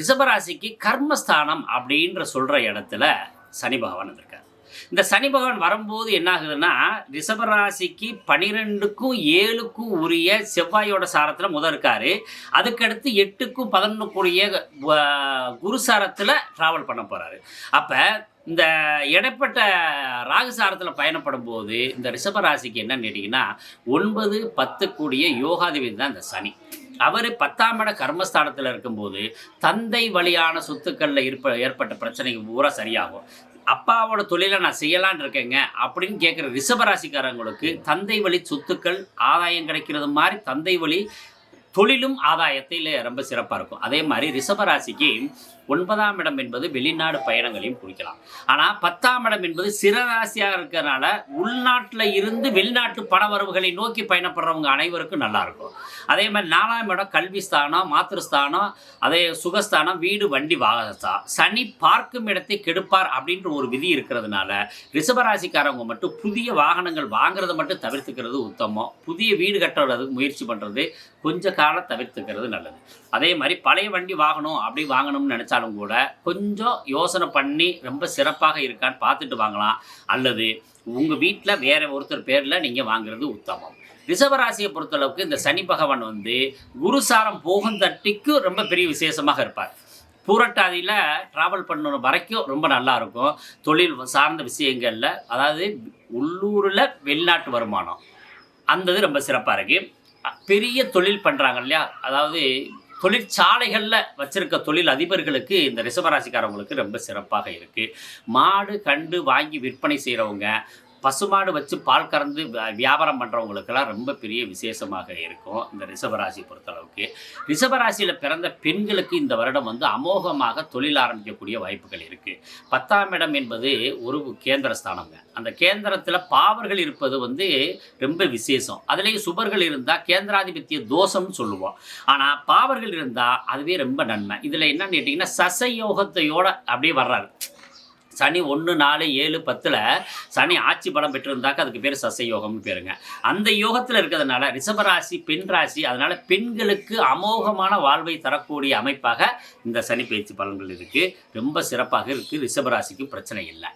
ரிஷபராசிக்கு கர்மஸ்தானம் அப்படின்ற சொல்கிற இடத்துல சனி பகவான் இருக்கார். இந்த சனி பகவான் வரும்போது என்ன ஆகுதுன்னா, ரிஷபராசிக்கு 12க்கும் 7க்கும் உரிய செவ்வாயோட சாரத்தில் இருக்காரு. அதுக்கடுத்து 8க்கும் 11க்கும் உரிய குரு சாரத்தில் ட்ராவல் பண்ண போகிறாரு. அப்போ இந்த இடைப்பட்ட ராகுசாரத்தில் பயணப்படும் போது இந்த ரிஷபராசிக்கு என்னன்னு கேட்டிங்கன்னா, 9, 10 கூடிய யோகாதிபதி தான் இந்த சனி. அவர் 10ஆம் இட கர்மஸ்தானத்தில் இருக்கும்போது தந்தை வழியான சொத்துக்களில் ஏற்பட்ட பிரச்சனைக்கு பூரா சரியாகும். அப்பாவோட தொழிலை நான் செய்யலான் இருக்கேங்க அப்படின்னு கேட்குற ரிஷபராசிக்காரங்களுக்கு தந்தை வழி சொத்துக்கள் ஆதாயம் கிடைக்கிறது மாதிரி தந்தை வழி தொழிலும் ஆதாயத்தில் ரொம்ப சிறப்பாக இருக்கும். அதே மாதிரி ரிஷபராசிக்கு 9ஆம் இடம் என்பது வெளிநாடு பயணங்களையும் குறிக்கலாம். ஆனால் 10ஆம் இடம் என்பது சிறராசியாக இருக்கிறதுனால உள்நாட்டில் இருந்து வெளிநாட்டு பண வரவுகளை நோக்கி பயணப்படுறவங்க அனைவருக்கும் நல்லாயிருக்கும். அதே மாதிரி 4ஆம் இடம் கல்வி ஸ்தானம், மாத்திருஸ்தானம், அதே சுகஸ்தானம், வீடு, வண்டி, வாகனஸ்தானம். சனி பார்க்கும் இடத்தை கெடுப்பார் அப்படின்ற ஒரு விதி இருக்கிறதுனால ரிஷபராசிக்காரவங்க மட்டும் புதிய வாகனங்கள் வாங்குறதை மட்டும் தவிர்த்துக்கிறது உத்தமம். புதிய வீடு கட்டுறதுக்கு முயற்சி பண்ணுறது கொஞ்ச காலம் தவிர்த்துக்கிறது நல்லது. அதே மாதிரி பழைய வண்டி வாங்கணும் அப்படி வாங்கணும்னு நினச்சாலும் கூட கொஞ்சம் யோசனை பண்ணி ரொம்ப சிறப்பாக இருக்கான்னு பார்த்துட்டு வாங்கலாம். அல்லது உங்கள் வீட்டில் வேற ஒருத்தர் பேரில் நீங்கள் வாங்குறது உத்தமம். ரிஷபராசியை பொறுத்தளவுக்கு இந்த சனி பகவான் குருசாரம் போகும் தட்டிக்கு ரொம்ப பெரிய விசேஷமாக இருப்பார். பூரட்டாதியில் ட்ராவல் பண்ணணும் வரைக்கும் ரொம்ப நல்லாயிருக்கும். தொழில் சார்ந்த விஷயங்களில், அதாவது உள்ளூரில் வெளிநாட்டு வருமானம் அந்த இது ரொம்ப சிறப்பாக இருக்குது. பெரிய தொழில் பண்ணுறாங்க இல்லையா, அதாவது தொழிற்சாலைகளில் வச்சிருக்க தொழில் அதிபர்களுக்கு இந்த ரிஷபராசிக்காரவங்களுக்கு ரொம்ப சிறப்பாக இருக்குது. மாடு கண்டு வாங்கி விற்பனை செய்கிறவங்க, பசுமாடு வச்சு பால் கறந்து வியாபாரம் பண்ணுறவங்களுக்கெல்லாம் ரொம்ப பெரிய விசேஷமாக இருக்கும் இந்த ரிஷபராசி பொறுத்தளவுக்கு. ரிஷபராசியில் பிறந்த பெண்களுக்கு இந்த வருடம் அமோகமாக தொழில் ஆரம்பிக்கக்கூடிய வாய்ப்புகள் இருக்குது. 10ஆம் இடம் என்பது ஒரு கேந்திர ஸ்தானங்க. அந்த கேந்திரத்தில் பாவர்கள் இருப்பது ரொம்ப விசேஷம். அதுலேயும் சுபர்கள் இருந்தால் கேந்திராதிபத்திய தோஷம்னு சொல்லுவோம். ஆனால் பாவர்கள் இருந்தால் அதுவே ரொம்ப நன்மை. இதில் என்னன்னு கேட்டிங்கன்னா, சசயோகத்தையோட அப்படியே வர்றாரு சனி. 1, 4, 7, 10 சனி ஆட்சி பலம் பெற்றிருந்தாக்க அதுக்கு பேர் சசயோகம்னு பேருங்க. அந்த யோகத்தில் இருக்கிறதுனால ரிஷபராசி பெண் ராசி, அதனால் பெண்களுக்கு அமோகமான வாழ்வை தரக்கூடிய அமைப்பாக இந்த சனி பயிற்சி பலன்கள் இருக்குது. ரொம்ப சிறப்பாக இருக்குது. ரிஷபராசிக்கு பிரச்சனை இல்லை.